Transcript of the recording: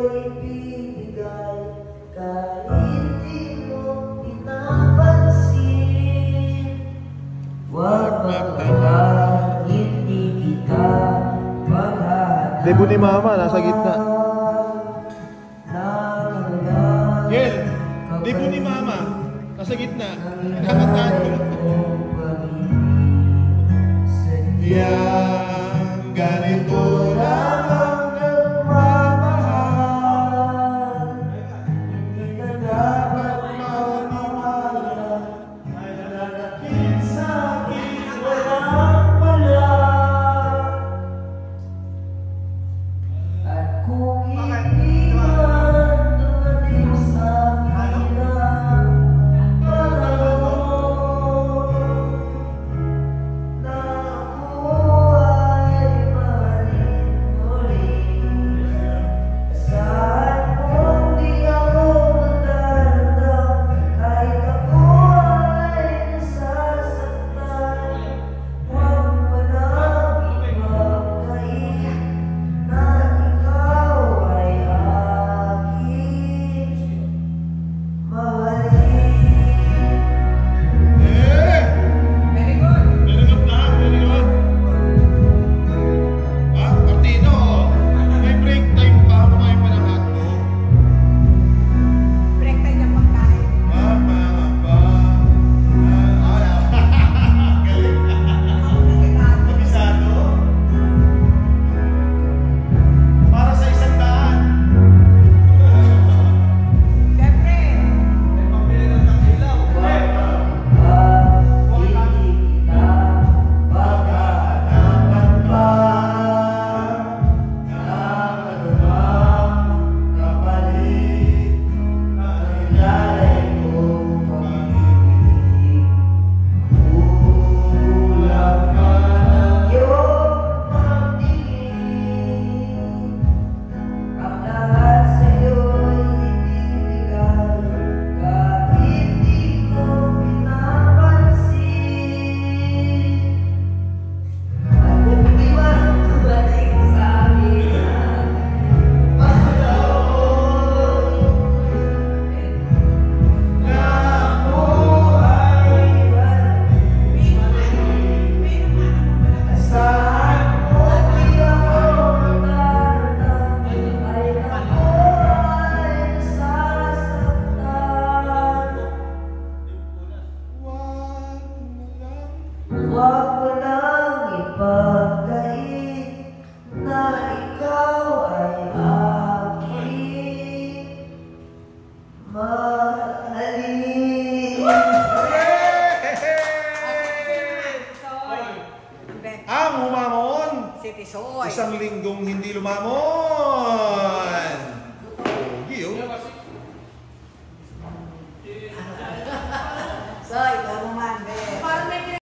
ibibigay kahit di mo pinapansin. Huwag magtaka, hindi kita mahal. Debo ni Mama, nasa gitna. Yes, debo ni Mama, nasa gitna. Nakataan ko. Yang ganito lang ang nagmamahal, hindi na dapat mawala. Ay nanakit sa akin, walang wala. At kung iiwan dumating sa hirap panahon, na ako ay mahalin muli. Saan mo di ako magdadam, kahit ako ay nasasaktan. Huwag mo nang ipagkait na ikaw ay aking mahalin. Very good na, very good. Ah, Martino, may break time pa, kumain pa ng hotdog. Break tayo ng pagkain. Mama, ba? Galing. Kabisado. Para sa 100. Siyempre. May pambili ng ilaw. Ang lahat sa'yo'y ibibigay kahit di mo pinapansin. At kung di man dumating sa akin ang panahon, na ako ay saan mo di ako magdadam, ay ako ay nasasaktan. Huwag mo lang ipagkait na ikaw ay aking mahalin. Ang humamon, Si Tisoy. isang linggong hindi lumamon.